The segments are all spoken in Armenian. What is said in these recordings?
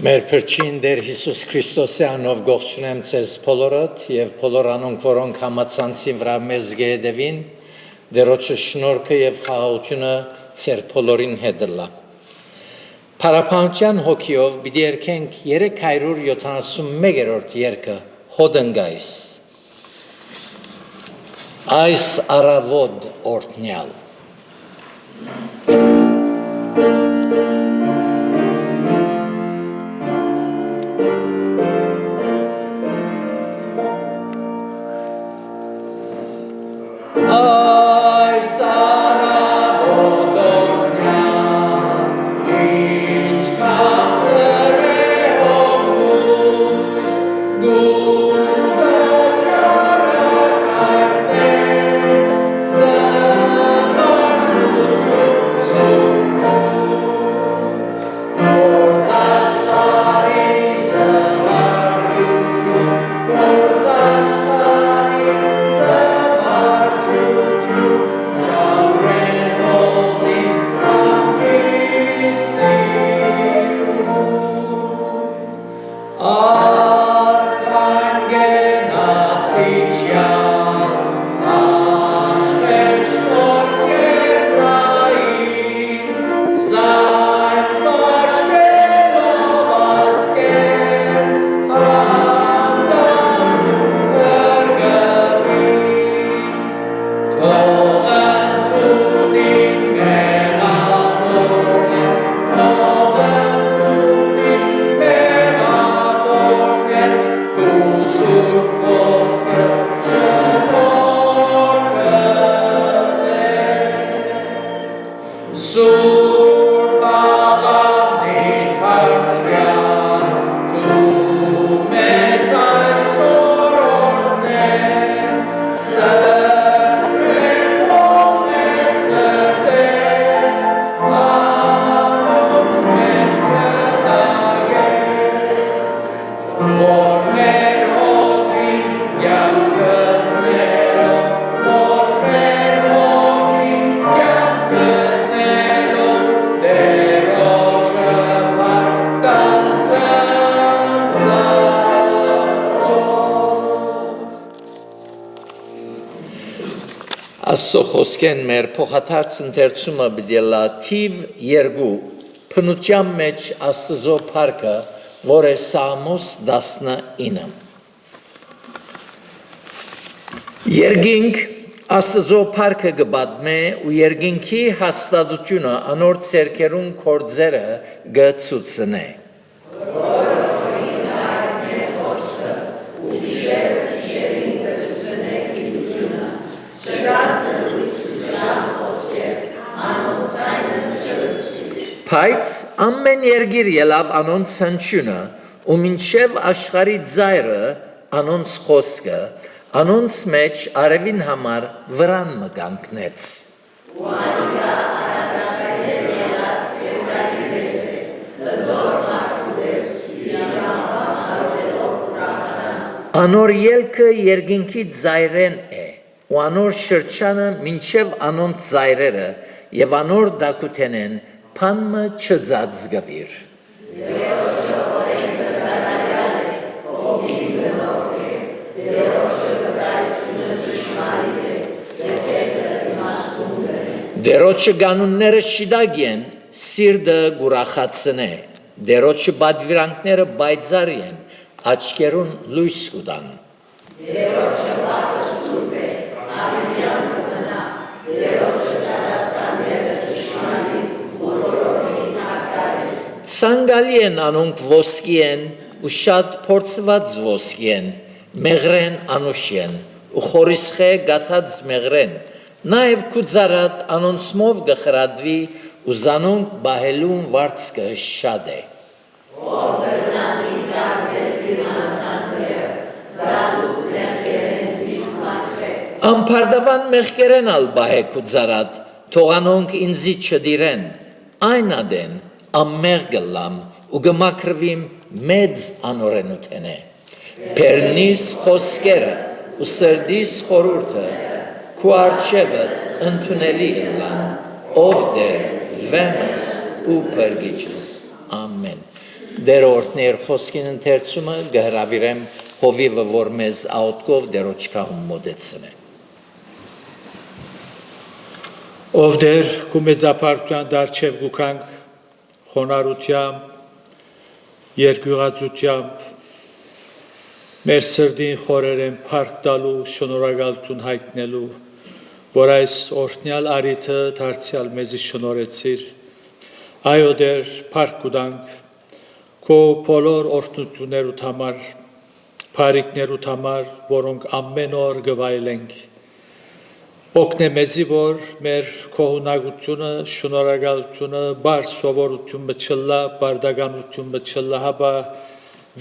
Մեր փրկին Տեր Հիսուս Քրիստոսի անով գողջունեմ ցեզ բոլորդ եւ բոլոր անոնք, որոնք համացանցին վրա մեզ գեդևին, Տերոջը շնորհքը եւ խաղաղությունը ցեր բոլորին հետ լա։ Փարապանության հոգիով պիտի երգենք 371-րդ երգը հոդնգայս։ Այս առավոտ օրհնյալ։ Աստծո խոսքեն մեր փոխադարձ ընթերցումը պիտի լա թիվ 2 փնության մեջ Աստծո փառքը, որ է Սաղմոս 19։ Երկինք Աստծո փառքը կպատմե ու երկինքի հաստատությունը անոր ցերկերուն կորձերը կցուցնե։ Բայց ամեն երգիր ելավ անոնց հնչյունը ու մինչև աշխարհի ծայրը անոնց խոսքը անոնց մեջ արևին համար վրան մկանգնեց։ Անոր ելքը երկինքի ծայրեն է ու անոր շրջանը մինչև անոնց ծայրերը եւ անոր դակութենեն Փանմը չծած գվիր։ Դերոջը գանունները շիդագ են, սիրտը գուրախացնե, դերոջը բադվիրանքները բայձար են, աչքերուն լույս կուտան։ Դերոջը բախը սուրբ է, արիմյան կմնա, դերոջը դարաստանները ճշմարիտ Ցանգալի են անոնք ոսկի են ու շատ փորձված ոսկի են, մեղրեն անուշ են ու խորիսխե գաթած մեղրեն, նաև քուծարատ անոնցմով գխրադվի ու զանոնք բահելուն վարձկը շատ է։ Ամպարդավան մեղկերեն ալ բահե քուծարատ, թողանոնք ինձի չդիրեն, այն ադեն ամեղ գլամ ու գմակրվիմ մեծ անորենութեն է։ Պերնիս խոսքերը ու սրդիս խորուրդը քու արջևդ ընդունելի ըլլան, ով դեր վեմս ու պրգիչս։ Ամեն։ Դեր օրդներ խոսքին ընթերցումը գհրավիրեմ հովիվը, որ մեզ աուտկով դերոչկահում մոդեցն է։ Ով դեր կու մեծապարտության դարչև գուքանք խոնարությամբ, երկյուղացությամբ, մեր սրդին խորերեն պարկ տալու, շնորհակալություն հայտնելու, որ այս օրհնյալ առիթը դարձյալ մեզի շնորհեցիր, այո դեր պարկ կուտանք, քո բոլոր օրհնություններուդ համար, բարիքներուդ համար, որոնք ամեն օր գվայելենք, օգնե մեզի, որ մեր քոհունակությունը, շնորհակալությունը, բար սովորություն մչլա, բարդականություն մչլա, հաբա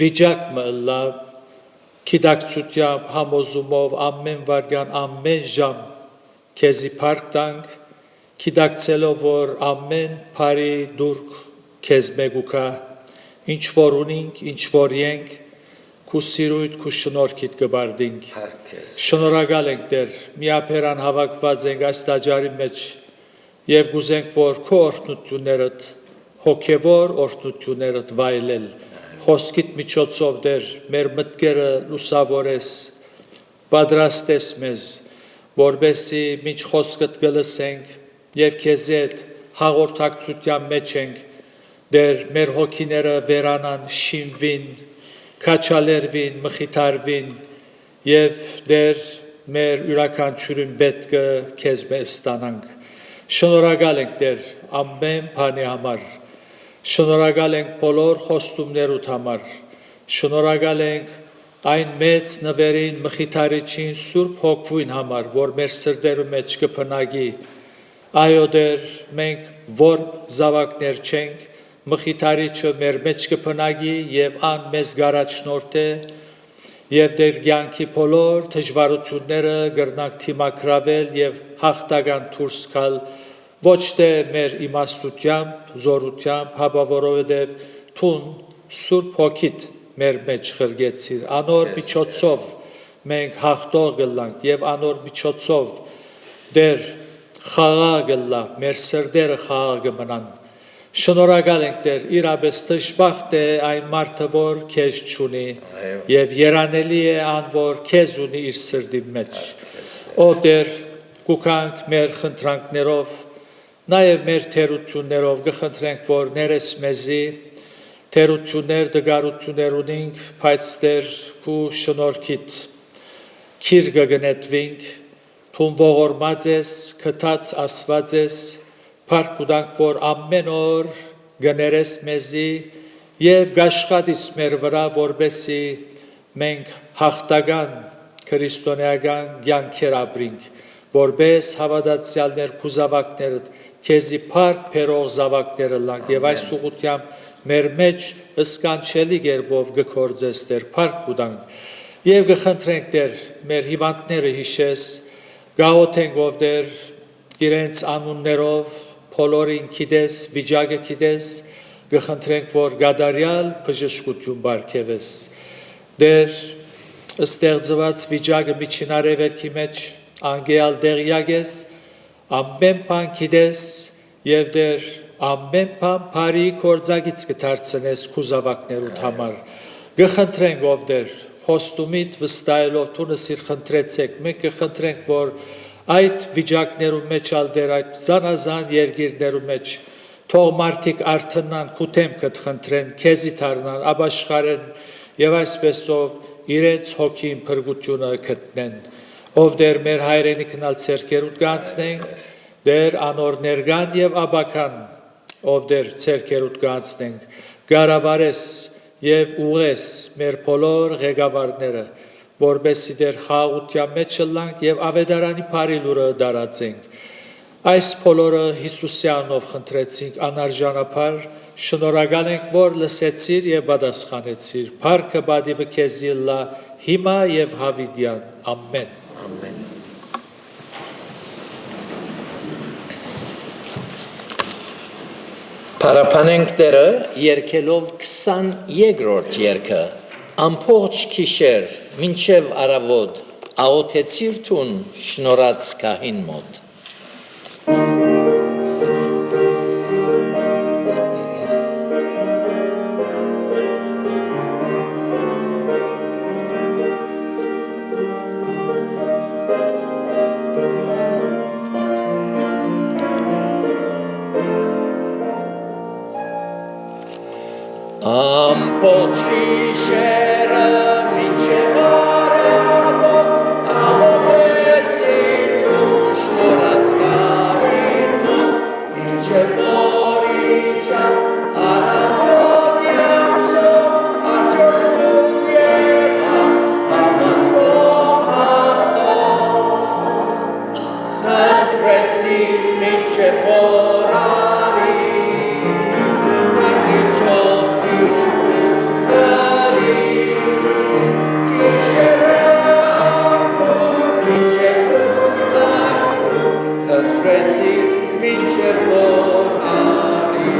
վիճակ մըլլա, գիտակցությամբ, համոզումով, ամեն վարյան, ամեն ժամ քեզի փառք տանք, գիտակցելով, որ ամեն բարի դուրք քեզ մեգուկա, ինչ որ ունենք, ինչ որ ենք, քու սիրույթ, քու շնորհքիդ կբարդինք։ Շնորհակալ ենք Տեր, միապերան հավաքված ենք այս տաճարի մեջ եւ գուզենք, որ քո օրհնություններդ, հոգեվոր օրհնություններդ վայելել, խոսքիդ միջոցով Տեր, մեր մտքերը լուսավորես, պատրաստես մեզ, որբեսի մինչ խոսքդ գլսենք եւ քեզ հետ հաղորդակցության մեջ ենք, Տեր, մեր հոգիները վերանան, շինվին, քաչալերվին, մխիթարվին եւ Տեր մեր յուրաքանչյուրին պետք է քեզ մեզ ստանանք։ Շնորհակալ ենք Տեր ամեն բանի համար։ Շնորհակալ ենք բոլոր խոստումներուդ համար։ Շնորհակալ ենք այն մեծ նվերին մխիթարիչին Սուրբ Հոգվույն համար, որ մեր սրտերու մեջ կփնագի։ Այո Տեր, մենք որ զավակներ չենք, մխիթարիչը մեր մեջ կփնագի եւ ան մեզ գարաչնորդ է եւ Տեր կյանքի բոլոր դժվարությունները գրնանք թիմակրավել եւ հաղթական դուրս գալ ոչ թե մեր իմաստությամբ, զորությամբ, հապա որովհետեւ թուն Սուրբ Հոգիդ մեր մեջ խրգեցիր, անոր միջոցով մենք հաղթող գլանք եւ անոր միջոցով Տեր խաղաղ գլա, մեր սրտերը խաղաղ կմնան։ Շնորհակալ ենք Տեր, իրապես դժբախտ է այն մարդը, որ քեզ չունի եւ երանելի է ան, որ քեզ ունի իր սրտի մեջ։ Ով Տեր, կուքանք մեր խնդրանքներով, նաեւ մեր թերություններով կխնդրենք, որ ներես մեզի թերություններ, դգարություններ ունենք, բայց Տեր, քու շնորհքիդ քիր կգնետվենք, թուն ողորմած ես, քթած ասված ես, փառք կուտանք, որ ամեն օր գներես մեզի եւ գաշխատիս մեր վրա, որբեսի մենք հաղթական քրիստոնեական կյանքեր ապրենք, որբես հավատացյալներ քու զավակներդ քեզի փառք բերող զավակները լանք եւ այս ուղղությամբ մեր մեջ սկանչելի գերբով գործես Տեր, փառք կուտանք եւ կխնդրենք Տեր մեր հիվանդները հիշես, գաղութենք ով Տեր իրենց անուններով բոլորին գիտես, վիճակը գիտես, կխնդրենք, որ գադարյալ բժշկություն բարգեւես։ Դեր ստեղծված վիճակը միջին արևելքի մեջ անգեալ դեղյակ ես, ամեն բան գիտես եւ Դեր ամեն բան բարի կործագից կդարձնես քու զավակներուդ համար։ Կխնդրենք ով Դեր խոստումիդ վստահելով թունս իր խնդրեցեք, մենք կխնդրենք, որ այդ վիճակներու մեջ ալ Դեր այդ զանազան երկիրներու մեջ թող մարդիկ արթնան, քութեմ կտխնդրեն, քեզի դառնան, ապաշխարեն եւ այսպեսով իրենց հոգին փրկությունը գտնեն։ Ով Դեր մեր հայրենիքն ալ ցերկերուտ կանցնենք, Դեր անոր ներգան եւ աբական, ով Դեր ցերկերուտ կանցնենք, գարավարես եւ ուղես մեր բոլոր ղեկավարները, որբեսի Դեր խաղաղության մեջ լանք եւ ավետարանի բարի լուրը դարածենք։ Այս բոլորը Հիսուսի անով խնդրեցինք անարժանապար, շնորհակալ ենք, որ լսեցիր եւ պատասխանեցիր։ Փառքը բադիվը քեզի լա հիմա եւ հավիտյան։ Ամեն։ Ամեն։ Պարապանենք Տերը երկելով 22-րդ երգը, ամբողջ գիշեր մինչև առավոտ աղոթեցիր տուն շնորհած կահին մոտ։ Ողջիշերը մինչև արևոտ աղոթեցի դու շնորհած գահիր մոտ մինչև որ իջան արարոտ յամսոտ արդյոք դու եղան հավատքով հաղթող խնդրեցի մինչև որ արի վերջով դիմում հրի գիշերը անկում մինչև լույս հարկում խնդրեցի մինչև որ արի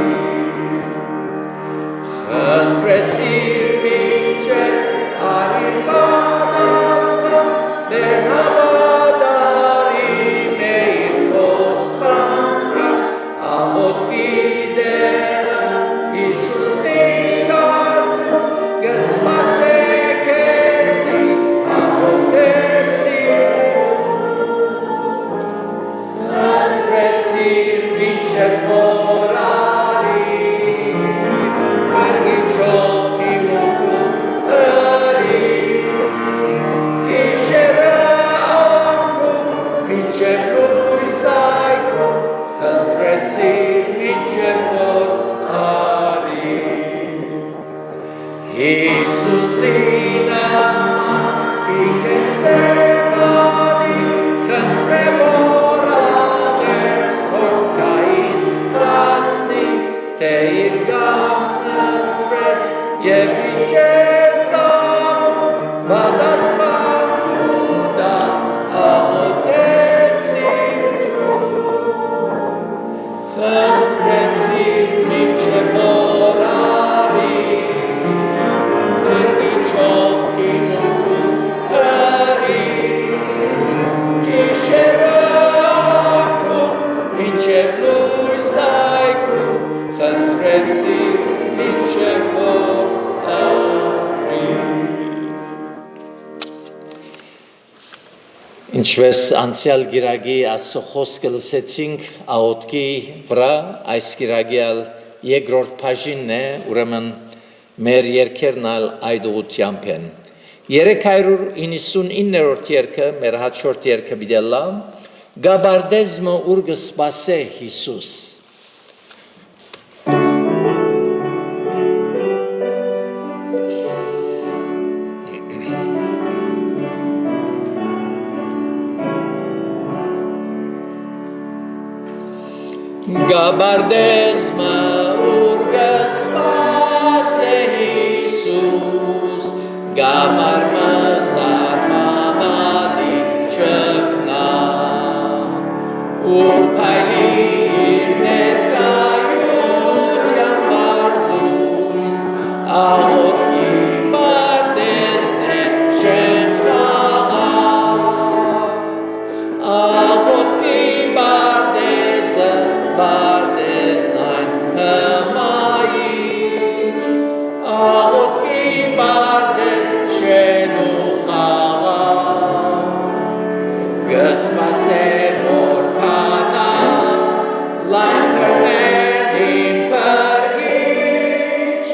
խնդրեցի մինչև արի պատասխան դեր նավադարի մեր խոստանց վրա աղոթքի դերը Հիսուսն իշտ արդում կսպասե քեզի աղոթեցի խնդրեցիր մինչև որ արի վերջով դիմում դու հրի գիշերը անկում մինչև լույս այգում խնդրեցիր մինչև որ արի Հիսուսին աման իքեցեմանի խնդրե որ ադերս հորդկային հասնի թե իր գամն ընտրես և հիշես ամում պատասխան կուտակ աղոթեցիր դու խնդրեցիր մինչև որ արի վերջով դիմում դու հրի գիշերը անկում մինչև լույս այգում խնդրեցիր մինչև որ արի Ինչպես անցյալ գիրագի Աստծո խոսքը լսեցինք աղոթքի վրա այս գիրագյալ երկրորդ բաժինն է ուրեմն մեր երգերն այդ ուղղությամբ են 399-րդ երգը մեր հաջորդ երգը բիդելա Գաբարդեզմը ուր կսպասե Հիսուս Գաբարդեզմը ուր կսպասե Հիսուս գավառը զարմանալի չկնա ուր փայլի իր ներկայության բարդույս աղոթքի բարդեզներ չեն խաղաղ աղոթքի բարդեզը Բարդեզն այն հմայիչ աղոթքի բարդեզ չեն ու խաղաղ կսպասե որ փանա լայն թռներին պրգիչ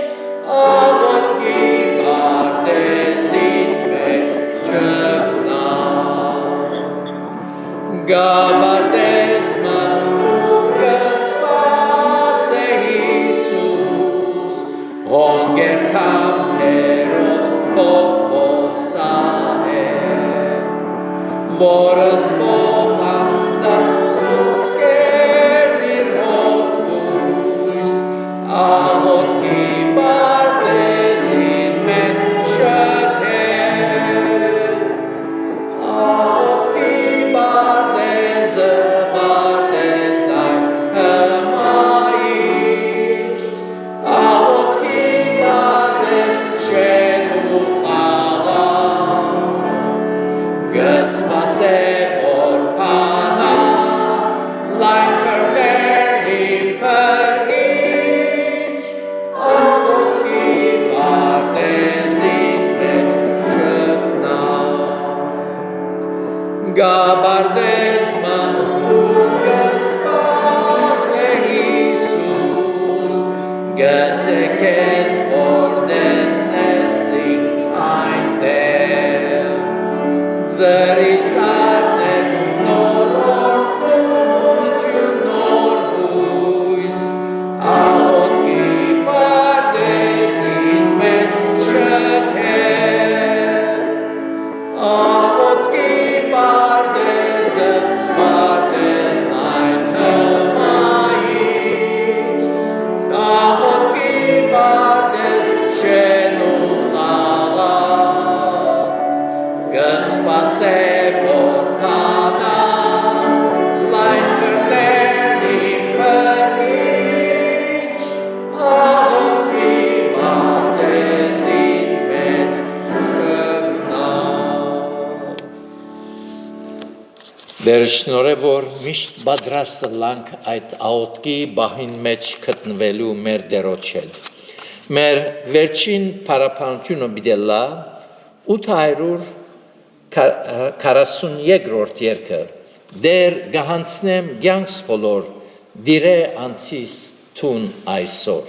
աղոթքի բարդեզին մեջ չպնա Գաբարդեզմը Հոնգեր թամպերոս պոպով սահեր, որս պոպանդան կուսկերն իր հոտվույս, աղոթքի բարդեզին մետ շքեր, աղոթքի բարդեզը բարդեզն հմայիչ, Կսպասե որ փանա լայն թռներին պրգիչ աղոթքի բարդեզին մեջ չկնա Գաբարդեզմը ուր կսպասե Հիսուս գսե քեզ որ դես Զրիս արնես նոր օրնություն նոր հույս աղոտքի պարդեզին մեջ շքեր աղոտքի պարդեզը պարդեզն այն հմայիչ աղոտքի պարդեզ շեն ու խաղաղ կսպասե որ փանա լայն թռներն իմ բռնիչ աղոտքի պարդեզին մեջ շքնա Դեր շնորհ որ միշտ պատրաստ լանք այդ աղոտքի բահին մեջ գտնվելու մեր դերոջել մեր վերջին փառապանությունը բիդելա 843-րդ երգը դեր գահանցնեմ կյանքս բոլոր դիրե անցիս թուն այսօր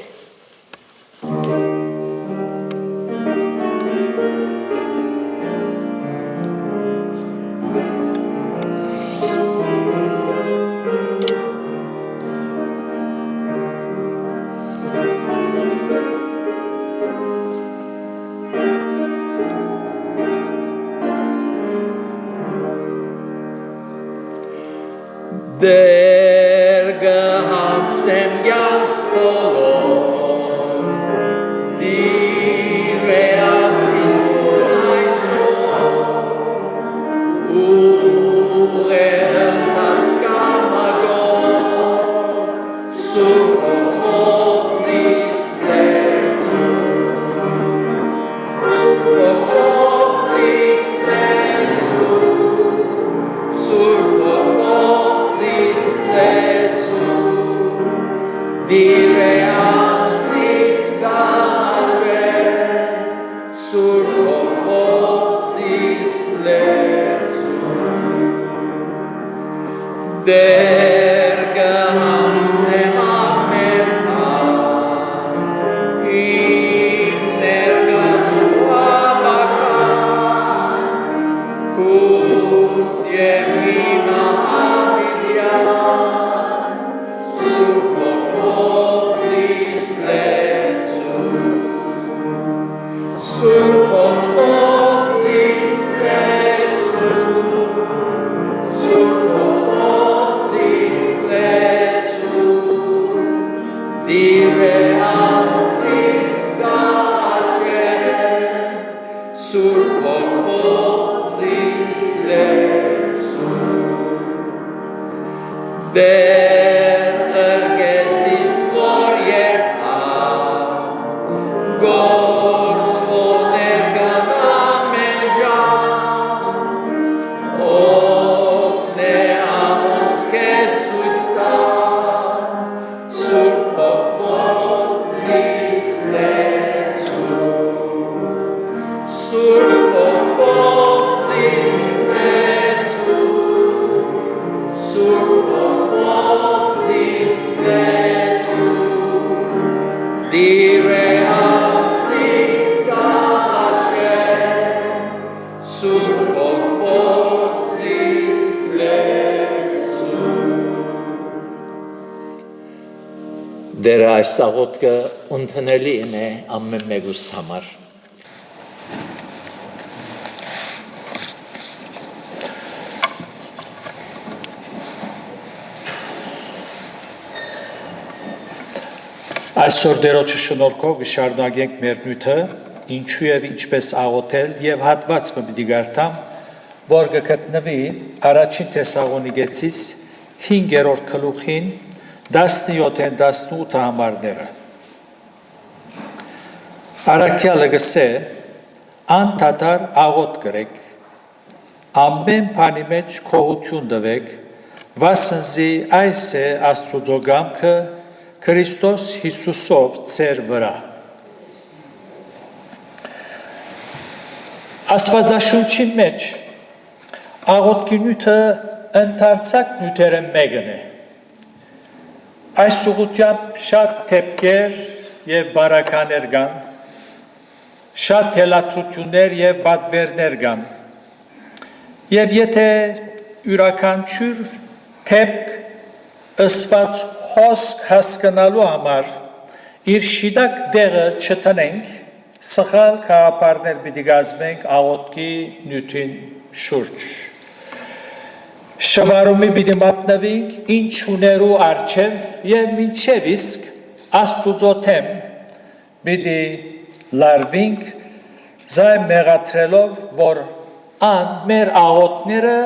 Դեր գահանցնեմ կյանքս բոլոր դիրե անցիս թուն այսօր ուղեր ընթաց կամագոր սուրբ օգոծիս ներծու սուրբ օգոծիս ներծու սուրբ օգոծիս Dire ansis ganace, sur otvozis lezu. Der gehansnem amemha, im nergas uabakan, kudiem ima avidyan, sur otvozis lezu. Sur otvozis lezu. Sur otvozis lezu. Dire ansis gace. Sur otvozis lezu. Der ergesis vorierta. Gors voler ganamejan. Omne amons quesuitsta. Sur otvozis lezu. Sur otvozis lezu. Sur otvozis lezu. Dire ansis gace. Sur otvozis lezu. Դեր այս աղոտքը ընդունելի է ամեն մեկուս համար Այսօր դերոջը շնորհքով կշարունակենք մեր նյութը, ինչու եւ ինչպես աղոթել եւ հատվածը պիտի գարտամ, որ կգտնվի առաջին Թեսաղոնիկեցիս 5-րդ գլուխին 17-18 համարները։ Արաքյալը գսե անդադար աղոթ գրեք, ամեն բանի մեջ քողություն տվեք, վասնզի այս է Աստծո կամքը Քրիստոս Հիսուսով ծեր վրա։ Աստվածաշունչի մեջ աղոթքի նյութը ընդարձակ նյութերը մեկն է։ Այս ուղղությամբ շատ թեփքեր եւ բարականեր կան, շատ թելադրություններ եւ պատվերներ կան։ Եվ եթե յուրաքանչյուր թեփք ըսված խոսք հասկանալու համար իր շիդակ դեղը չտնենք, սխալ կաղապարներ պիտի գազմենք աղոտքի նյութին շուրջ։ Շվարումի պիտի մատնվենք ինչ ուներու արջև և մինչև իսկ աստուծո թեմ պիտի լարվենք զայն մեղադրելով, որ ան մեր աղոտները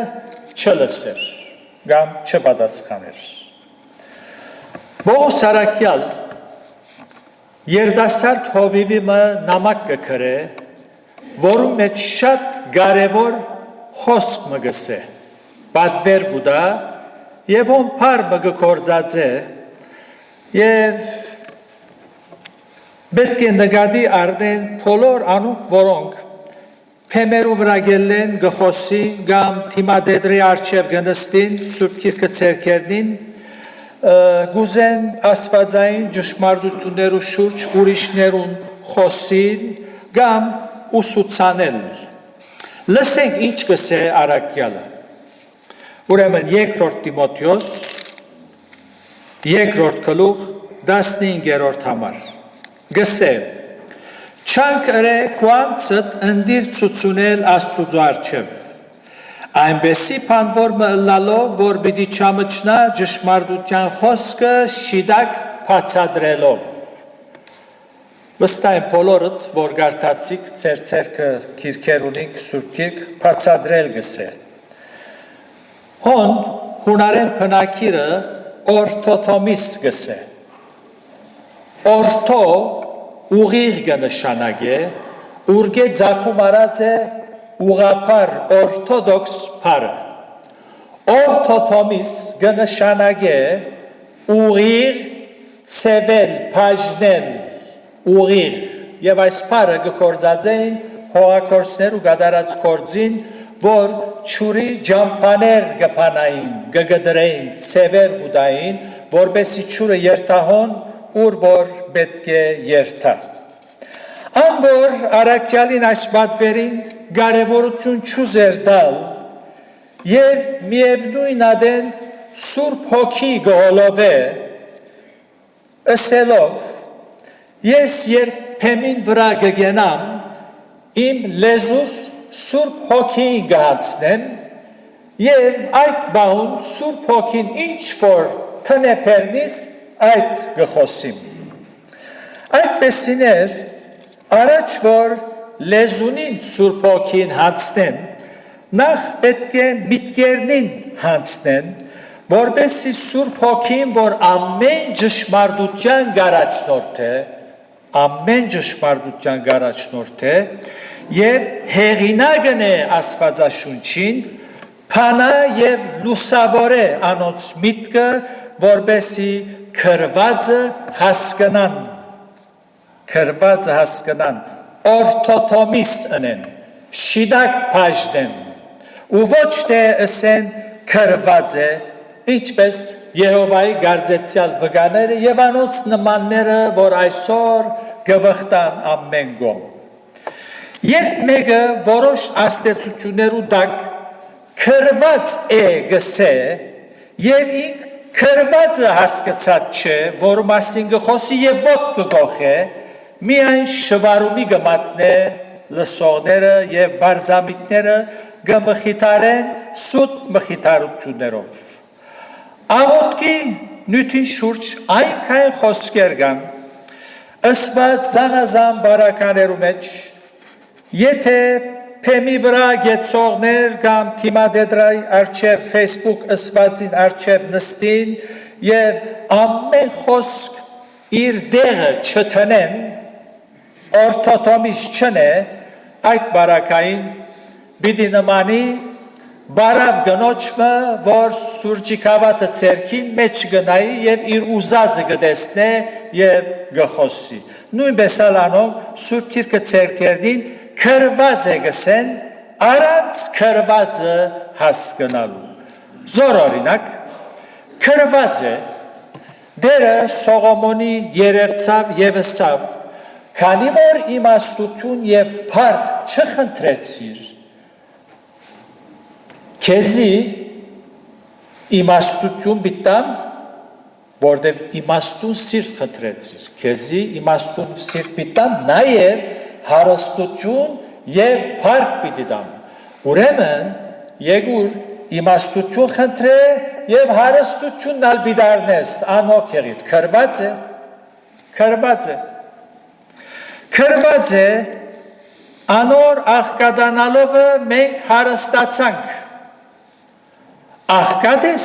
չլսեր, կամ չպատասխաներ։ Պողոս առաքյալ երդասարդ հովիվի մը նամակ կգրե, որում մեջ շատ կարևոր խոսք մը գսե, պատվեր գուտա և ոն պար մը գկործածե և պետք է նկատի առնեն բոլոր անուք, որոնք փեմերու վրա գելեն գխոսին կամ թիմադեդրի արջև գնստին Սուրբ Գիրքը ձեռքերնին գուզեն աստվածային ճշմարտություններու շուրջ ուրիշներուն խոսիլ կամ ուսուցանել։ Լսենք ինչ կսե առաքյալը։ Ուրեմն երկրորդ Տիմոթեոս 2-րդ գլուխ 15-րդ համար գսե Չանք ըրե կուանցըտ ընդիր ծուցունել աստուծո արջև, այնպեսի պանդվոր մը ըլլալով, որ բիդի չամչնա ճշմարտության խոսքը շիդակ բացադրելով։ Վստահ եմ բոլորդ, որ գարտացիք ձեր ձեռքը գիրքեր ունիք Սուրբ Գիրք բացադրել գսե։ Հոն հունարեն բնակիրը օրթոթոմիս գսե։ Օրթո ուղիղ կնշանակե, ուրգե ձակում արած է ուղապար օրթոդոքս պարը։ Օրթոթոմիս կնշանակե ուղիղ, ծևել, պաժնել, ուղիղ, և այս պարը կկործած էին հողակորցներ ու գադարած կործին, որ չուրի ջամպաներ կպանային, կգդրեին, ծևեր գուտային, որպեսի չուրը երթահոն ուր որ պետք է երթա։ Ան որ առաքյալին այս պատվերին կարևորություն չուզեր տալ և միևնույն ադեն Սուրբ Հոգի գողոլով է, ըսելով, ես երբ փեմին վրա կգենամ, իմ լեզուս Սուրբ Հոգին կհանցնեմ և այդ բահուն Սուրբ Հոգին ինչ որ տնեպերնիս այդ գխոսիմ։ Այդպեսիներ առաջ որ լեզունին Սուրբ Հոգին հանցնեն, նախ պետք է միտքերնին հանցնեն, որպեսզի Սուրբ Հոգին, որ ամեն ճշմարտության գարաչնորդ է և հեղինակն է Աստվածաշունչին, փանա և լուսավորե անոնց միտքը, որպեսզի քրվածը հասկանան, օրթոթոմիս ընեն, շիդակ պաժնեն, ու ոչ թե ըսեն քրված է, ինչպես Եհովայի գարձեցյալ վկաները և անոնց նմանները, որ այսօր գվխտան ամեն գոմ։ Երբ մեկը որոշ աստեցություններու տակ քրված է գսե և ինք քրվածը հասկացած չէ, որ մասին գխոսի և ոտք կգոխե, միայն շվարումի գմատնե լսողները և բարզամիտները գմխիթարեն սուտ մխիթարություններով։ Աղոտքի նյութին շուրջ այնքան խոսքեր կան, ըսված զանազան բարականերու մեջ, եթե փեմի վրա գեցողներ կամ թիմադեդրայի արջև Facebook ըսվածին արջև նստին և ամեն խոսք իր դեղը չտնեն, օրթոթոմիս չնե, այդ բարակային պիտի նմանի բարավ գնոչմը, որ սուրջիկավատը ձերքին մեջ գնայի և իր ուզածը գտեսնե և գխոսի։ Նույնպես ալանով Սուրբ Գիրքը ձերքերնին քրված է գսեն, առանց քրվածը հասկանալու։ Զոր օրինակ, քրված է, դերը Սողոմոնի երևցավ և ըսավ, քանի որ իմաստություն և փառք չխնդրեցիր, քեզի իմաստություն բիտամ, որտեվ իմաստուն սիրտ խնդրեցիր, քեզի իմաստուն սիրտ բիտամ, նաև հարստություն եւ փառք պիտի տամ։ Ուրեմն եկուր իմաստություն խնդրե եւ հարստությունն ալ բիդարնես անոք եղիր, քրված է անոր աղկադանալովը մենք հարստացանք։ Աղկադես,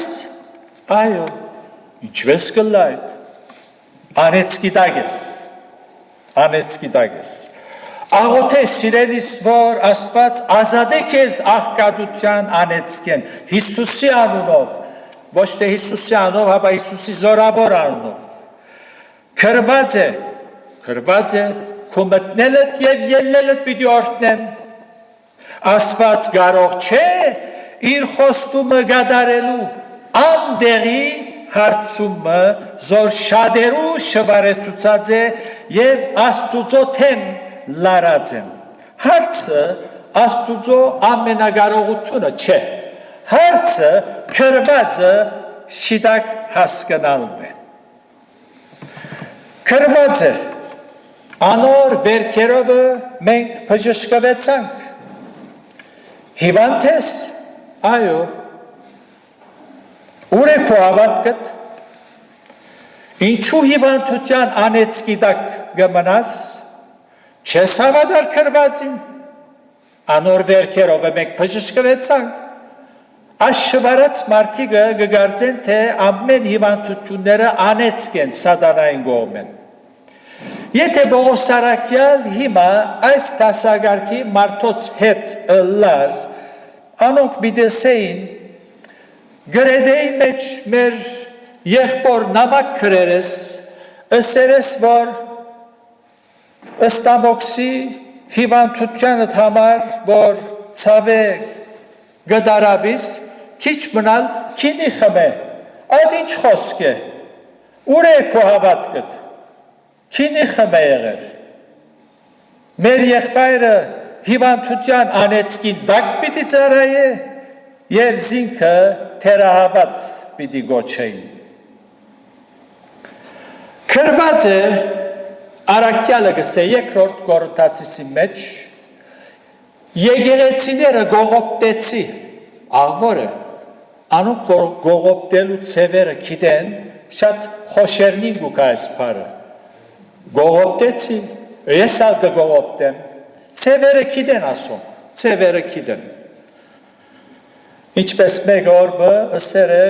այո, ինչպես կլայդ, անեցկի տագես, աղոթե սիրելիս, որ ասված ազատե քեզ աղկադության անեցկեն, Հիսուսի անունով, ոչ թե Հիսուսի անունով, հապա Հիսուսի զորավոր անունով, քրված է, քո մտնելդ և ելնելդ պիտի օրհնեմ, ասված կարող չէ, իր խոստումը գադարելու անդեղի հարցումը զոր շատերու շվարեցուցած է և Աստուծո թեմ լարած են։ Հարցը Աստուծո ամենագարողությունը չէ, հարցը քրվածը շիտակ հասկանալն է։ Քրված է, անոր վերքերովը մենք բժշկվեցանք, հիվանդ ես, այո, ուր է քո հավատքդ, ինչու հիվանդության անեցքի տակ գմնաս, չես հավատալ քրվածին, անոր վերքերովը մենք բժշկվեցանք, այս շվարած մարդիկը գգարձեն, թե ամեն հիվանդությունները անեցք են սատանային կողմեն։ Եթե Պողոս Սարաքյալ հիմա այս դասագարքի մարդոց հետ ըլլար, անոնք բիդեսեին, գրեդեի մեջ մեր եղբոր նամակ քրերես, ըսերես, որ ըստամոքսի հիվանդությանդ համար, որ ցավե գդարաբիս, քիչ մնալ քինի խմե, այդ ինչ խոսք է, ուր է քո հավատքդ, քինի խմե եղեր, մեր եղբայրը հիվանդության անեցքին դակ պիտի ծարայե և զինքը թերահավատ պիտի գոչեին։ Քրված է Արաքյալը գսե երկրորդ Կորինթացիցի մեջ, եկեղեցիները գողոպտեցի, աղվորը, անոնք գողոպտելու ցևերը գիտեն, շատ խոշերնին գուկա այս բառը։ Գողոպտեցի, ես ալ կգողոպտեմ, ցևերը գիտեն ասում, ցևերը գիտեն։ Ինչպես մեկ օրը ըսեր է,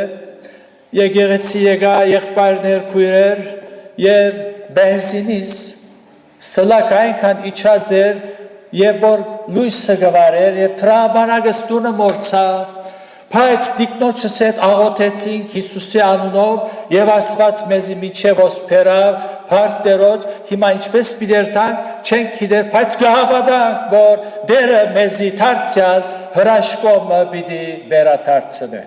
եկեղեցի եկա եղբայրներ քույրեր եւ բենզինից սլակ այնքան իջած էր եւ որ լույսը գվարեր եւ տրամբանագստունը մորցա, բայց դիկնոջս հետ աղոթեցինք Հիսուսի անունով եւ ասված մեզի միջև ոսփերավ, փարտերոջ, հիմա ինչպես պիտերտանք, չենք գիտեր, բայց կհավատանք, որ Տերը մեզի դարձյալ հրաշքոմը պիտի վերադարձնե։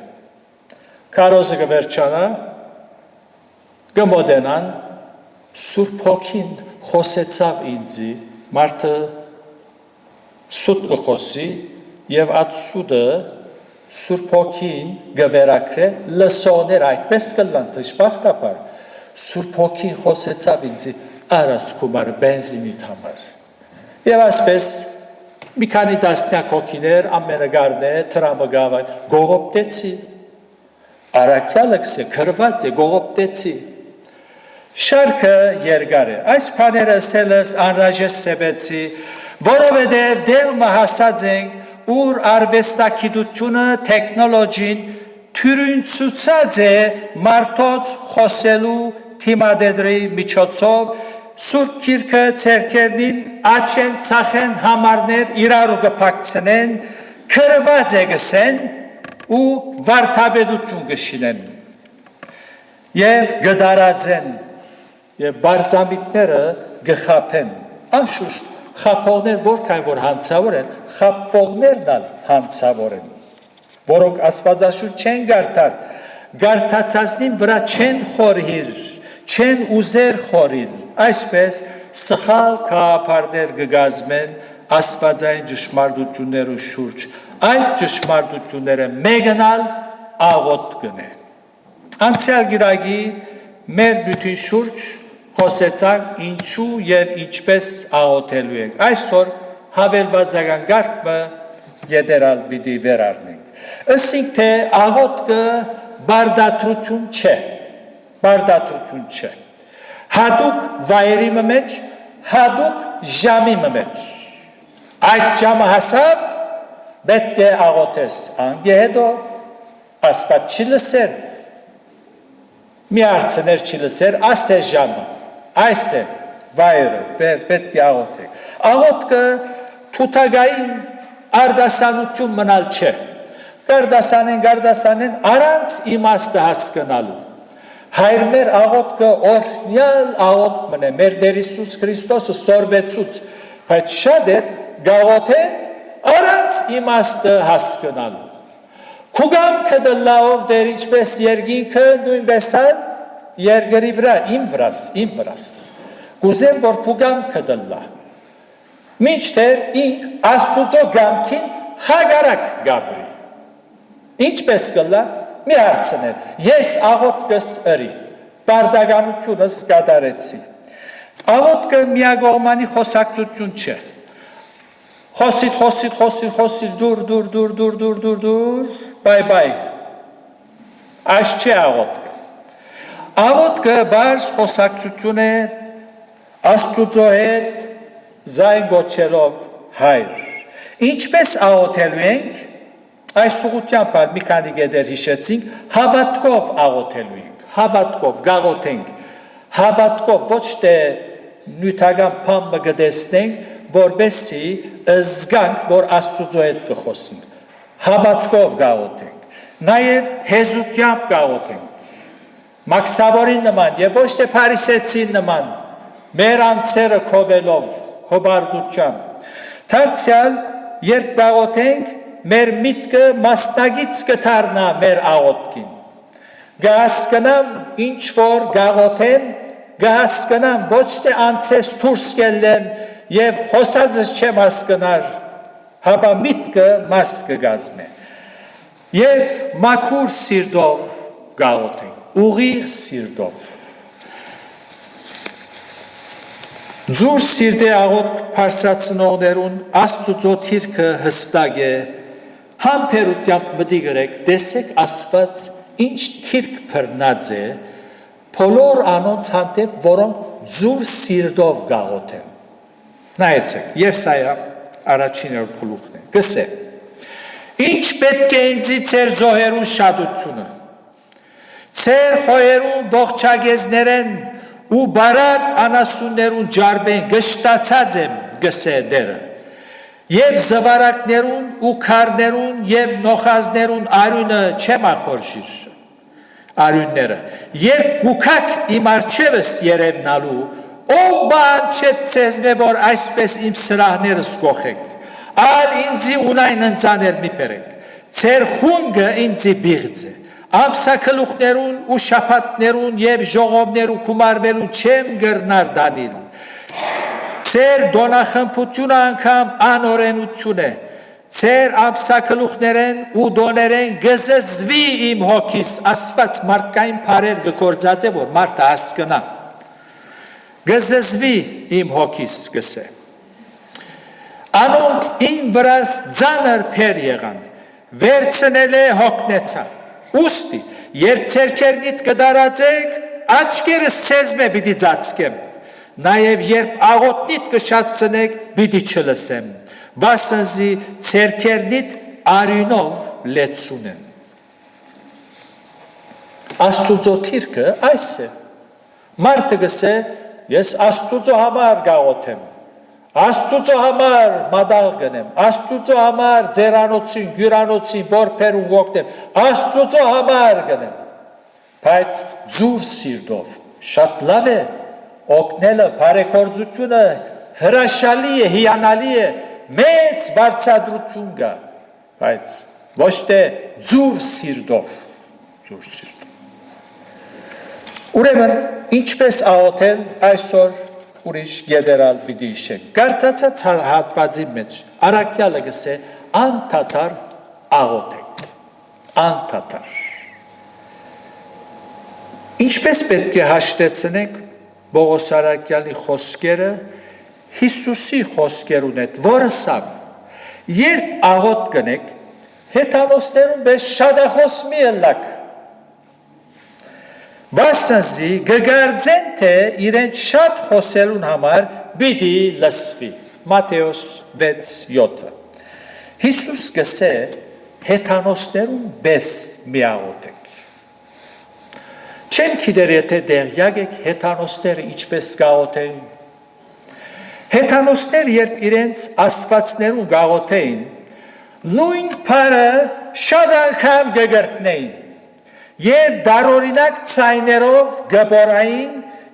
Քարոզը կվերջանա, կմոտենան, Սուրբ Հոգին խոսեցավ ինձի, մարդը սուտ կխոսի եւ այդ սուտը Սուրբ Հոգին գվերակրե լսողներ այդպես կլան դժբախտաբար Սուրբ Հոգին խոսեցավ ինձի արաս կումարը բենզինիդ համար եւ ասպես մի քանի տասնյակ հոգիներ ամենագարն է տրամը գավայ գողոպտեցի Արաքյալը կսե քրված է գողոպտեցի շարքը երկար է այս բաները ասելս անհրաժեշտ սեբեցի որովհետև դերմը հասած ենք ուր արվեստագիտությունը, տեխնոլոգին թյուրինցուցած է մարդոց խոսելու թիմադեդրի միջոցով, Սուրբ Գիրքը ցերկերնին աչեն ցախեն համարներ իրարու կփակցնեն, քրված է գսեն ու վարդապետություն կշինեն եւ գդարածեն եւ բարսամիտները գխափեն անշուշտ խափողներ որքան որ հանցավոր են, խափվողներն ալ հանցավոր են, որոնք աստվածաշունչ չեն գարտար, գարտացածնին վրա չեն խորհիր, չեն ուզեր խորհիլ, այսպես սխալ գաղափարներ կգազմեն աստվածային ճշմարտություններու շուրջ, Այդ ճշմարտությունները մեկնալ աղոտ գնե։ Անցյալ գիրագի մեր բյութի շուրջ խոսեցանք ինչու և ինչպես աղոթելու ենք։ Այսօր հավելվածական գարկը գետերալ պիտի վերարնենք։ Ըսինք թե աղոթքը բարդատրություն չէ, բարդատրություն չէ։ Հատուկ վայրի մեջ, հատուկ ժամի մեջ։ Այդ ժամը հասավ, պետք է աղոթես անգե հետո, ասված չի լսեր, մի արցներ չի լսեր, աս է ժամը, այս է վայրը, պետք է աղոթեք։ Աղոթքը թութագային արդասանություն մնալ չէ, գարդասանեն, առանց իմաստը հասկնալու։ Հայր մեր աղոթքը օրհնյալ աղոթ մնե, մեր Տեր Հիսուս Քրիստոսը սորվեցուց, բայց շատ էր գաղոթեն առանց իմաստը հասկնալու։ Քուգամքը դլլաով դեր ինչպես երգինքը նույնպես երգրի վրա, իմ վրաս, գուզեմ, որ քուգամքը դլլա, մինչդեռ ինք Աստուծո գամքին հագարակ գաբրի, ինչպես գլլա, մի հարցներ, ես աղոթքս ըրի, բարդագանությունս կատարեցի, աղոթքը միագողմանի խոսակցություն չէ, խոսիտ, դուր, բայ, այս չէ աղոթքը։ Աղոթքը բարձ խոսակցություն է Աստուծո հետ զայն գոչելով հայր։ Ինչպես աղոթելու ենք, այս ուղղությամբ մի քանի գետեր հիշեցինք, հավատքով աղոթելու ենք, հավատքով գաղոթենք, հավատքով ոչ թե նյութական բան գտեսնենք, որբեսի զգանք, որ Աստուծո հետ կխոսենք, հավատքով գաղոթենք, նաև հեզությամբ գաղոթենք, մաքսավորին նման և ոչ թե փարիսեցին նման, մեր անձերը քովելով, հոբարդությամբ, դարձյալ երբ գաղոթենք, մեր միտքը մասնագից կդառնա մեր աղոթքին, կհասկանամ ինչ որ գաղոթեմ, կհասկանամ ոչ թե անցես դուրս կելեմ և խոսածս չեմ հասկնար, հապա միտքը մաս կգազմե։ Եվ մաքուր սիրտով գաղոթենք, ուղիղ սիրտով։ Ձուր սիրտի աղոթք փարսացնողներուն Աստուծո թիրքը հստակ է, համբերությամբ մտի գրեք, տեսեք Աստված ինչ թիրք բռնած է, բոլոր անոնց հանդեպ, որոնք ձուր սիրտով գաղոթեն։ Նայեցեք, Եսայա առաջին գլուխն է, գսե, ինչ պետք է ինձի ծեր զոհերուն շատությունը, ծեր խոյերուն ողջագեզներեն ու բարարդ անասուններուն ջարբեն գշտացած եմ, գսե դերը, և զվարակներուն ու քարներուն և նոխազներուն արյունը չեմ ախորժիր, արյունները, երբ գուքակ իմ արջևս երևնալու, ով բան չետ ծեզմե, որ այսպես իմ սրահներս կոխեք, ալ ինձի ունայն ընծաներ մի պերեք, ծեր խունգը ինձի բիղձ է, ամսակլուխներուն ու շապատներուն և ժողովներու կումարվելուն չեմ գրնար դանիլ, ծեր դոնախմպությունը անգամ անորենություն է, ծեր ամսակլուխներեն ու դոներեն գզզվի իմ հոգիս, ասված մարդկային պարեր գկործած է, որ մարդը հասկնա, գզզվի իմ հոգիս գսե։ Անոնք իմ վրաս ձանր պեր եղան, վերցնել է հոգնեցա, ուստի, երբ ծերքերնիտ կդարածեք, աչկերս ծեզմե բիդի ծացկեմ, նաև երբ աղոտնիտ կշատցնեք, բիդի չլսեմ, վասնզի ծերքերնիտ արյունով լեցուն են։ Աստուծո թիրքը այս է, մարդը գսե, ես Աստուծո համար գաղոթեմ, Աստուծո համար մադաղ գնեմ, Աստուծո համար ձերանոցին, գյուրանոցին, բորբերուն ոգնեմ, Աստուծո համար գնեմ, բայց ձուր սիրտով, շատ լավ է, օգնելը, բարեգործությունը հրաշալի է, հիանալի է, մեծ վարձատրություն կա, բայց ոչ թե ձուր սիրտով, Ուրեմն, ինչպես աղոթեն այսօր ուրիշ գեդերալ պիտի իշենք։ Գարտացած հատվածի մեջ, առակյալը գսե, անթաթար աղոթենք, անդադար։ Ինչպես պետք է հաշտեցնենք Պողոս Արաքյալի խոսքերը Հիսուսի խոսքերուն հետ, որը սավ, երբ աղոթ կնեք, հեթանոսներուն բես շադախոս մի ըլլակ, վասնզի գգարձեն, թե իրենց շատ խոսելուն համար բիդի լսվի, Մատեոս 6:7 Հիսուս գսե հեթանոսներուն բես մի աղոթեք, չեմ գիտեր եթե դեղյակ եք հեթանոսները ինչպես գաղոթեին, հեթանոսներ երբ իրենց աստվածներուն գաղոթեին, նույն պարը շատ անգամ գգրտնեին, և դարօրինակ ցայներով գբորային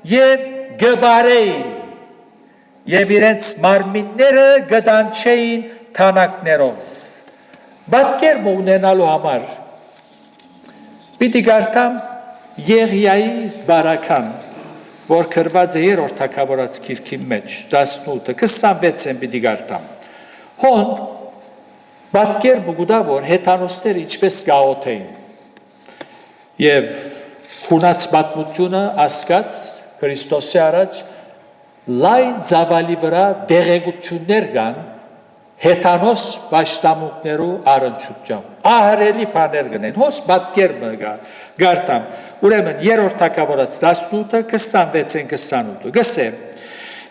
և գբարեին, և իրենց մարմինները գդանչեին թանակներով, պատկերմ ունենալու համար, պիտի գարտամ Եղիայի բարական, որ գրված է երրորդ թագավորաց գիրքի մեջ, 18-ը, 26-ն պիտի գարտամ, հոն պատկերմ գուտա, որ հեթանոսները ինչպես գաղոթեին, և հունած պատմությունը ասկաց Քրիստոսի առաջ լայն ծավալի վրա դեղեցություններ կան հեթանոս պաշտամունքներու առնչությամբ ահրելի բաներ գնեն հոս պատկերմը գարտամ ուրեմն երրորդ թագավորաց 18-ը 26-28 գսե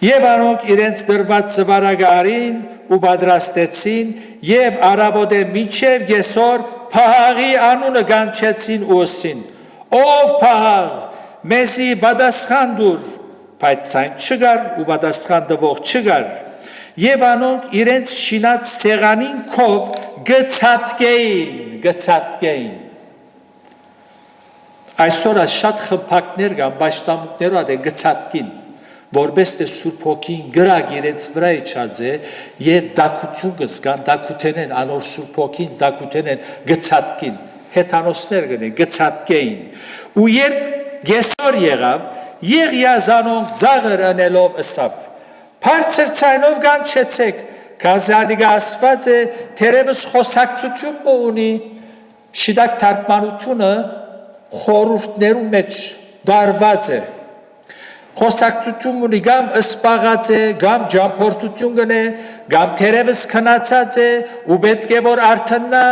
եւ անոնք իրենց դրված զվարագարին ու պատրաստեցին եւ արաբոդե մինչեւ գեսոր Փահաղի անունը գանչեցին ու ասին ով Փահաղ մեզի պատասխան դուր բայց այն չգար ու պատասխան տվող չգար եւ անոնք իրենց շինած սեղանին քով գծատկեին այսօր շատ խմբակներ կան պաշտամունքներով ադե գծատկին որպես թե Սուրբ Հոգին գրակ իրենց վրա իջած է եւ դակություն կսկան դակութենեն անոր Սուրբ Հոգին դակութենեն գծատկին հեթանոսներ գնեն գծատկեին ու երբ գեսոր եղավ Եղիազանոնք ծաղր անելով ըսավ բարձր ցայնով կանչեցեք կազալիգա ասված է թերևս խոսակցություն ունի շիդակ թարգմանությունը խորհուրդներու մեջ դարված է խոսակցություն ունի գամ ըսպաղած է գամ ջամփորդություն գնե գամ թերևս քնացած է ու պետք է որ արթնա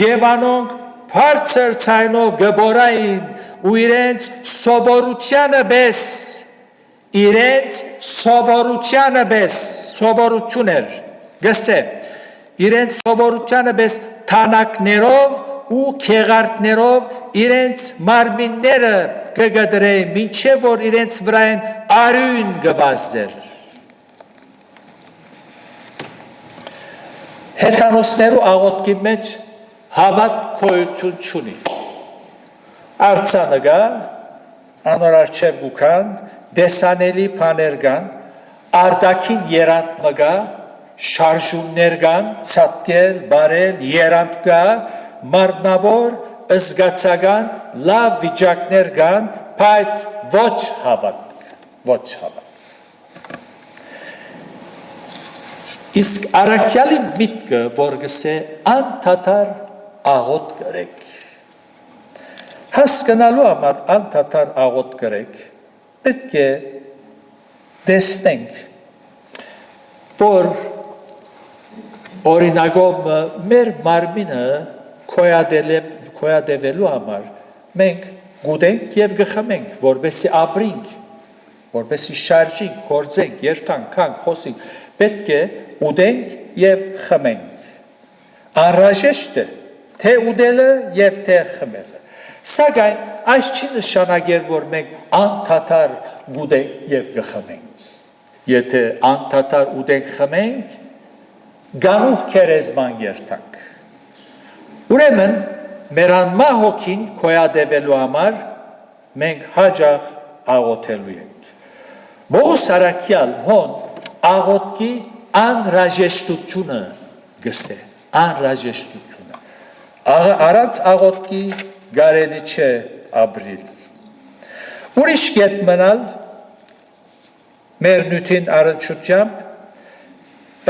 եւ անոնք բարձր ցայնով գբորային ու իրենց սովորությանը բես իրենց սովորությանը բես սովորություններ գսե իրենց սովորությանը բես թանակներով ու քեղարտներով իրենց մարմինները կգդրեին մինչև որ իրենց վրային արյուն գվազդեր հեթանոսներու աղոթքի մեջ հավատ գոյություն չունի արցանը գա անոր արչև գուքան դեսանելի բաներ կան արդակին երանդ մգա շարժումներ կան ցատկել բարել երանդ կա մարմնավոր զգացական լավ վիճակներ կան բայց ոչ հավատ իսկ Արաքյալի միտքը որ գսե անդադար աղոթ կրեք հասկանալու համար անդադար աղոթ կրեք պետք է տեսնենք որ օրինակով մեր մարմինը քոյադևելու համար մենք գուտենք եւ գխմենք որբեսի ապրենք որբեսի շարժենք կործենք երթանք կանք խոսենք պետք է ուտենք եւ խմենք անհրաժեշտ է թե ուտելը եւ թե խմելը սակայն այս չի նշանակել որ մենք անդադար գուտենք եւ գխմենք եթե անդադար ուտենք խմենք գանուխ քերեզման երթանք ուրեմն մեր անմահ հոգին քոյադևելու համար մենք հաջող աղոթելու ենք Պողոս Արաքյալ հոն աղոթքի անհրաժեշտությունը գսե անհրաժեշտությունը առանց աղոթքի կարելի չէ ապրել ուրիշ կետ մնալ մեր նյութին առնչությամբ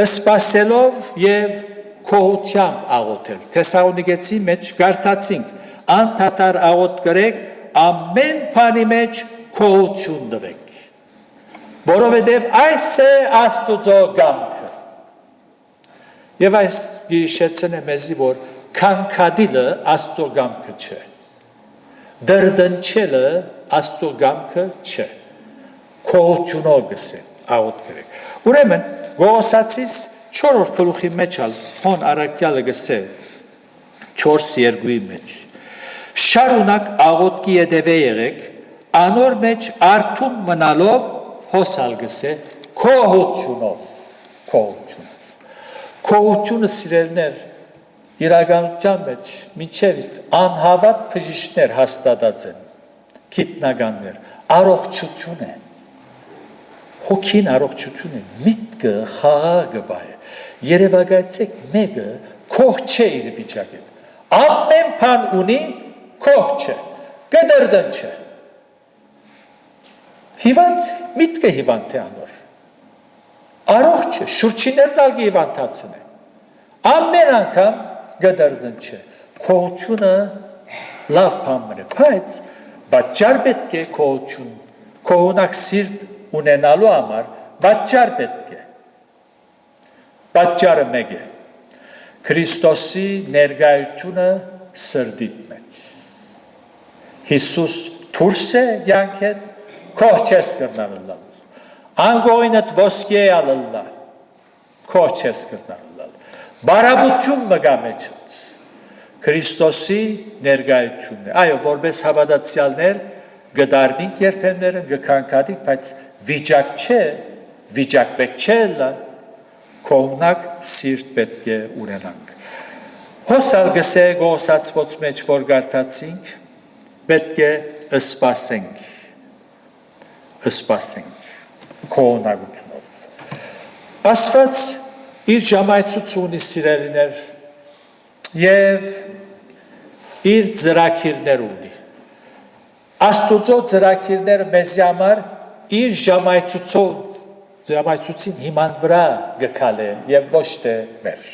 սպասելով եւ քոհությամբ աղոթել։ Թեսաղոնիկեցի մեջ գարտացինք, անդադար աղոթ գրեք, ամեն բանի մեջ քոհություն տվեք։ Որովհետև այս է Աստուծո կամքը։ Եվ այս գիշեցն է մեզի, որ քանքադիլը Աստծո կամքը չէ։ Դրդնչելը Աստծո կամքը չէ։ Քոհությունով գսեն, աղոթ գրեք։ Ուրեմն Գողոսացիս 4-րդ գլուխի մեջ հոն առաքյալը գսե 4:2-ի մեջ։ Շարունակ աղոթքի ետևե եղեք, անոր մեջ արթուն մնալով հոսալ գսե քոհությունով, քոհությունով։ Քոհությունը սիրելներ իրականության մեջ միջև իսկ անհավատ բժիշկներ հաստատած են, գիտնականներ, առողջություն է, հոգին առողջություն է, միտքը խաղաղը բայ է, երևակայցեք մեկը քոհ չէ իր վիճակեն, ամեն բան ունի քոհ չէ, կդրդն չէ, հիվանդ, միտքը հիվանդ է անոր, առողջ է, շուրջիներն ալգի հիվանդացն է, ամեն անգամ գդրդն չէ, քոհությունը լավ բան է, բայց պատճառ պետք է քոհություն, քոհունակ սիրտ ունենալու համար պատճառ պետք է, պատճառը մեկ է, Քրիստոսի ներկայությունը սրտիդ մեջ, Հիսուս դուրս է կյանքդ, քոհ չես կրնալու, անգողինդ ոսկի է ալլա, քոհ չես կրնալու, բարաբություն մգա մեջդ, Քրիստոսի ներկայությունն է, այո, որպես հավատացյալներ գդարվինք երբեմները, գքանքադիկ, բայց վիճակ չէ, վիճակ պետք չէ լա, կողնակ սիրտ պետք է ունենանք։ Հոսալ գսե գոսացվոց մեջ, որ գարտացինք, պետք է ըսպասենք, կողնակությունով։ Ասված իր ժամայցությունի սիրելիներ և իր ծրակիրներ ունի։ Աստուծո ծրակիրները մեզի համար իր ժամայցուցին հիման վրա գկալ է և ոչ թե մեր։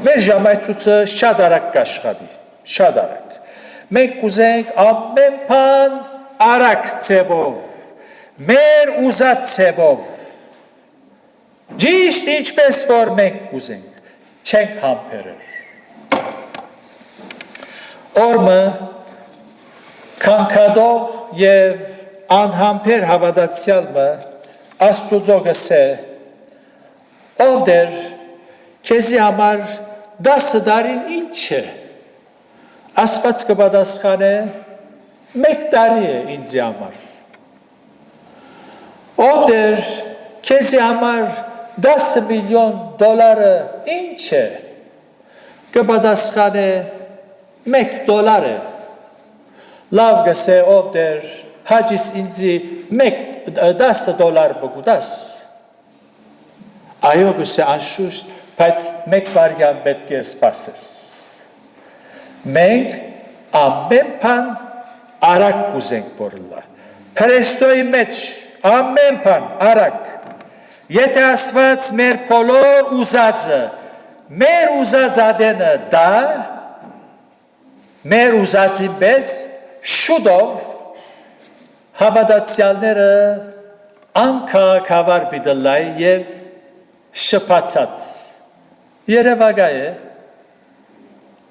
Մեր ժամայցուցը շատ արագ կաշխատի, շատ արագ։ Մենք կուզենք ամեն բան արագ ձևով, մեր ուզած ձևով, ճիշտ ինչպես որ մենք կուզենք, չենք համբերել։ Օրմը քանքադող և անհամբեր հավատացյալը Աստուծո գսե, ով դեր քեզի համար 10 տարին ինչ է, Աստված կպատասխանե 1 տարի է ինձի համար, ով դեր քեզի համար $10 միլիոն ինչ է, կպատասխանե $1 է, լավ գսե ով դեր հաջիս ինձի $10 բգուդաս, այո գսե անշուշտ, բայց 1 վարյան պետք է սպասես, մենք ամեն բան արագ կուզենք որլա, Քրիստոսի մեջ ամեն բան արագ, եթե ասված մեր բոլոր ուզածը, մեր ուզած ադենը դա, մեր ուզածի պես շուտով հավատացյալները անկաղաքավար պիտլայ և շփացած երևակայ է,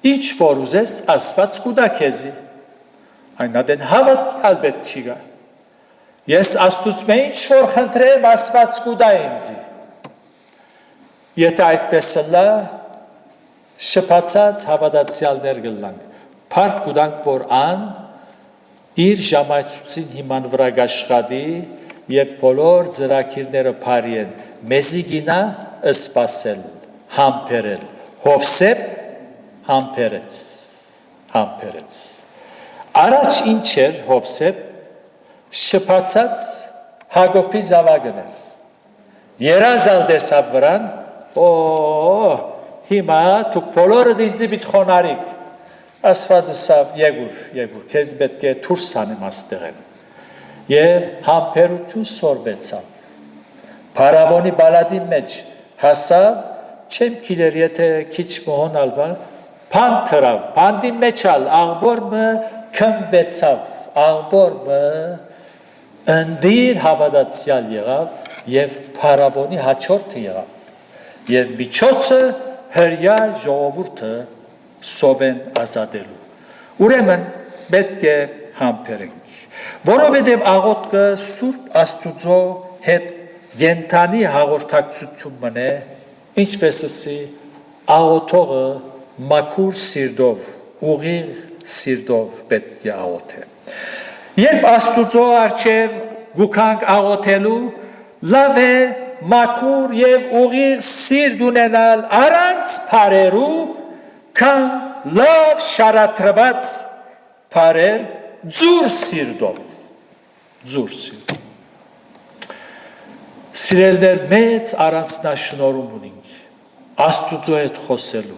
ինչ որ ուզես ասված կուդա քեզի, այն ադեն հավատյալ պետք չի գա, ես աստուծմե ինչ որ խնդրեմ ասված կուդա ինձի, եթե այդպես լա շփացած հավատացյալներ գլանք, Փառք կուտանք, որ ան իր ժամայցուցին հիման վրա գաշխատի և բոլոր ծրակիրները բարի են, մեզի գինա սպասել, համբերել, Հովսեփ համբերեց։ Առաջ ինչ էր Հովսեփ, շփացած Հակոբի զավակն էր, երազալ տեսավ վրան, հիմա դուք բոլորդ ինձի պիտի խոնարհիք, Աստվածը սավ եգուր, քեզ պետք է դուրս անեմ աստեղեն, և համբերություն սորվեցավ, փարավոնի բալադի մեջ հասավ, չեմ գիտեր եթե քիչ մոհոնալ բան բան թրավ բանդի մեջ ալ աղվորը քմվեցավ աղվորը ընդիր հավատացյալ եղավ եւ փարավոնի հաջորդը եղավ եւ միջոցը հրյա ժողովուրդը սովեն ազատելու ուրեմն պետք է համբերենք որովհետեւ աղոթքը Սուրբ Աստծո հետ գենթանի հաղորդակցություն մնե ինչպես ասի աղոթողը մաքուր սիրտով ուղիղ սիրտով պետք է աղոթե երբ Աստծո առջև գուքանք աղոթելու լավ է մաքուր եւ ուղիղ սիրտ ունենալ առանց բարերու քան լավ շարատրված բարեր ձուր սիրտով Սիրելներ մեծ առանձնաշնորհում ունենք Աստծո հետ խոսելու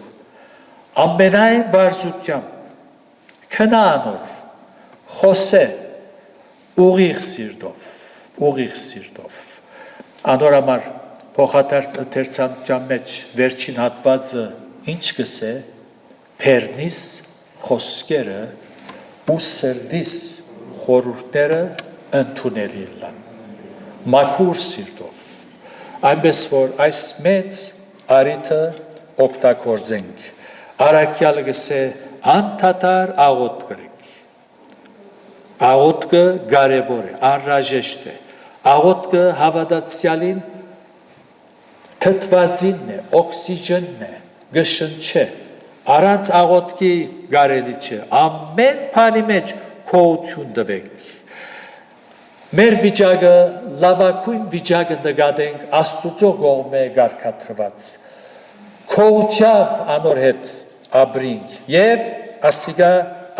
ամենայն բարձրությամբ քնանոր խոսե ուղիղ սիրտով անորամար փոխադարձության մեջ վերջին հատվածը ինչ կսե Փերնիս խոսքերը ու սրդիս խորհուրդները ընդունելի լան մաքուր սիրտով այնպես որ այս մեծ արիթը օգտագործենք արաքյալը գսե անդադար աղոթք գրեք աղոթքը կարևոր է անհրաժեշտ է աղոթքը հավատացյալին թթվածինն է օքսիգենն է գշնչե առանց աղոթքի կարելի չէ ամեն բանի մեջ քոություն տվեք մեր վիճակը լավագույն վիճակը նկատենք Աստծո կողմէ կարգադրված քոությամբ անոր հետ ապրինք եւ ասիգա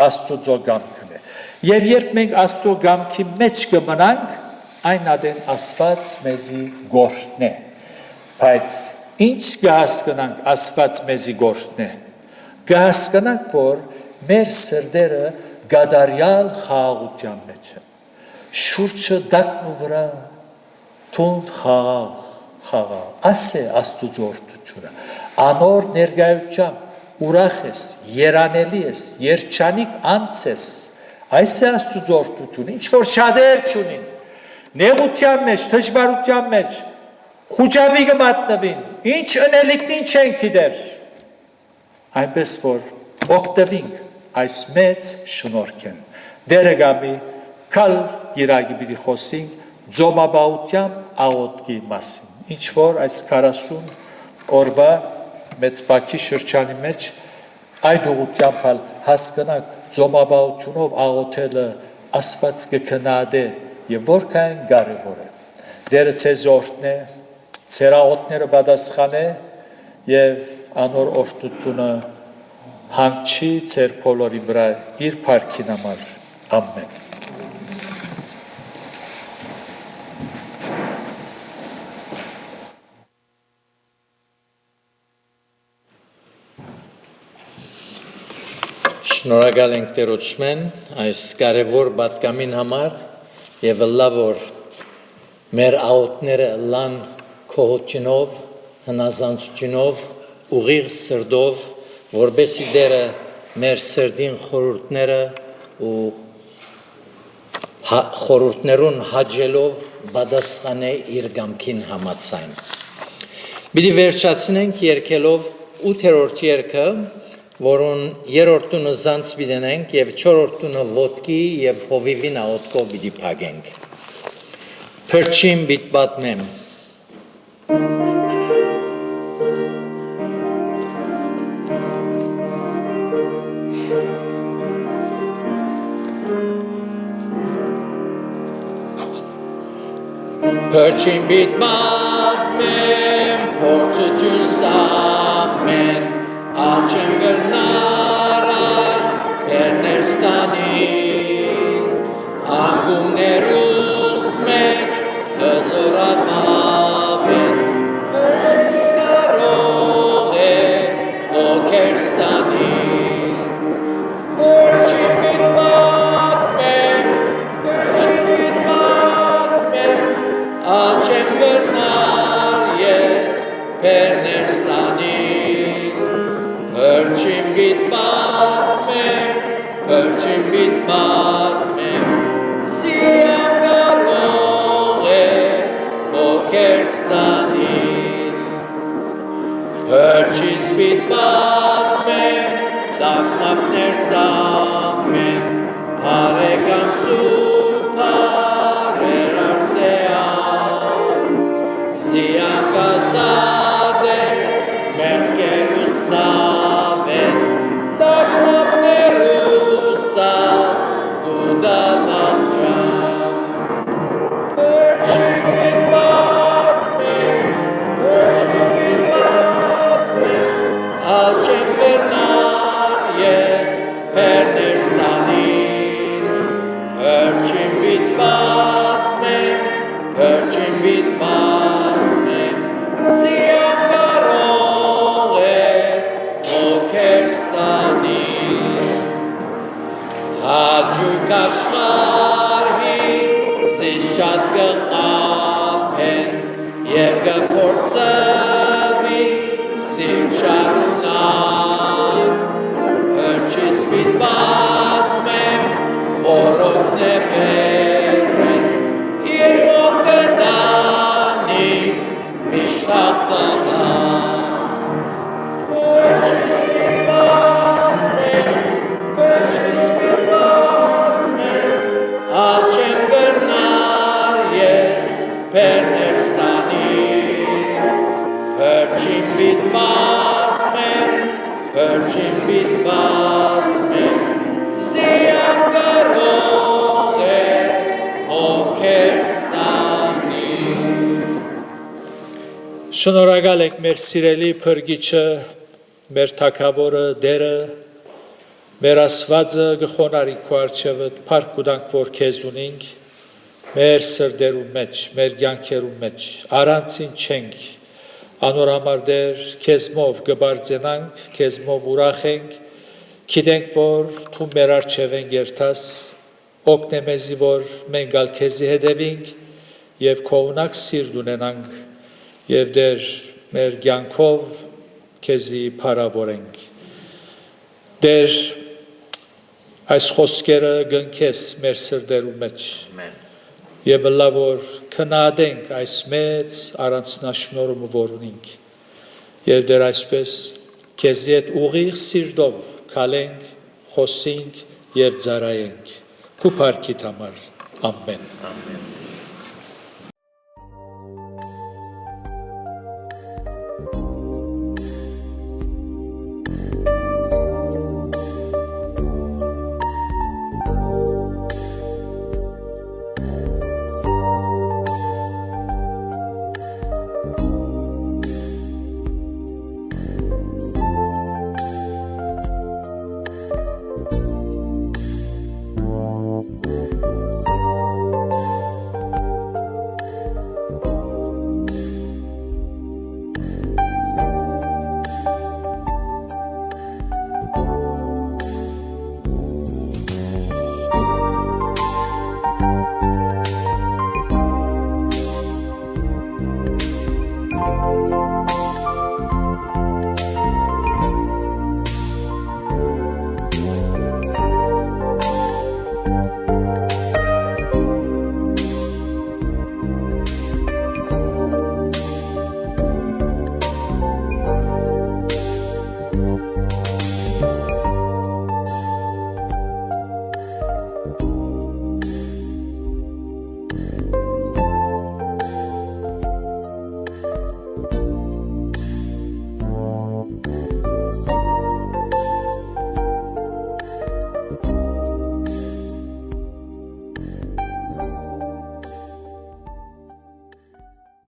Աստծո կամքն է եւ երբ մենք Աստծո կամքի մեջ կմնանք այն ադեն Աստված մեզի գործն է բայց ինչ կհասկանանք Աստված մեզի գործն է կհասկանանք որ մեր սրտերը գադարյալ խաղաղության մեջ են շուրջը դակն ու վրա թունդ խաղաղ ասե Աստծո օրդությունը անոր ներկայությամբ ուրախ ես երանելի ես երջանիկ անց ես այս է Աստծո օրդությունը ինչ որ շատեր չունին նեղության մեջ դժվարության մեջ խուճապի կմատնվին ինչ ընելիքին չեն գիտեր այնպես որ օգտվենք այս մեծ շնորհքեն դերը գամի կալ գիրագի պիտի խոսենք ձոմաբաությամբ աղոթքի մասին ինչ որ այս 40 օրվա մեծ բակի շրջանի մեջ այդ ուղղությամբ հասկանանք ձոմաբաությունով աղոթելը Աստված կքննադե եւ որքան կարեւոր է դերը ցեզ օրհնե ցեր աղոթները պատասխանե եւ անոր օրհնությունը հանգչի ցեր բոլորի վրա իր փառքին համար ամեն Շնորհակալ ենք Տերոջմեն այս կարևոր պատգամին համար եւ լավ որ մեր աղոթները լան քողությունով հնազանդությունով ուղիղ սրտով որբեսի դերը մեր սրտին խորհուրդները ու խորհուրդներուն հաջելով պատասխանե իր գամքին համաձայն Պիտի վերջացնենք երկելով 8-րդ երգը որոն երրորդունը զանց պիտենենք եւ չորրորդունը ոտքի եւ հովիվին աղոթքով պիտի փակենք Փրչին պիտ պատմեմ Փրչին պիտ պատմեմ փորձություն սամեն Ալչեմ գրնար այս երներ ստանին Անգումներուս մեջ հզորատավ են Փրչիս կարող է ոգեր ստանին Փրչին պիտ պատմեմ Ալչեմ գրնար ես երներ ստանին Perçin bitmem Siyam garoğe Bokerstanin Perçis bitmem Daknap nersamen Paregam su parer arsean Siyam gazade Merkerusaven Daknap nerusa Udavavcan Perçis bitmem Perçis bitmem Alcem Bernayes Pernerstanin Perçin bitmem Perçin bitmem Siyam garoğe Bokerstanin Hacuk aşarhi Zişat gıhapen Yev gıportsavi Simşarunan Perçis bitmem Vorok neferen İrmok gıdani Miştahtanan Perçis bitmem Perçis bitmem Alcem Bernayes Pernerstanin Perçin bitmem Perçin bitmem Siyam garoğe Bokerstanin Շնորհակալ ենք մեր սիրելի փրկիչը, մեր թագավորը, Դերը, մեր Աստվածը գխոնարի քո առջևը փառք կուտանք, որ քեզ ունենք, մեր սրդերում մեջ, մեր կյանքերում մեջ, առանցին չենք, անոր համար Դեր քեզմով կբարձենանք, քեզմով ուրախ ենք, գիտենք, որ դու մեր առջև են երթաս, օգնե մեզի, որ մենք ալ քեզի հետևենք եւ քո ունակ սիրտ ունենանք եւ Դեր մեր կյանքով քեզի փառավորենք Դեր այս խոսքերը գնքես մեր սրդերում մեջ եւ լավ որ քննադենք այս մեծ առանձնաշնորհը որ ունենք եւ Դեր այսպես քեզի հետ ուղիղ սիրտով քալենք խոսենք եւ ծառայենք քու փառքիդ համար ամեն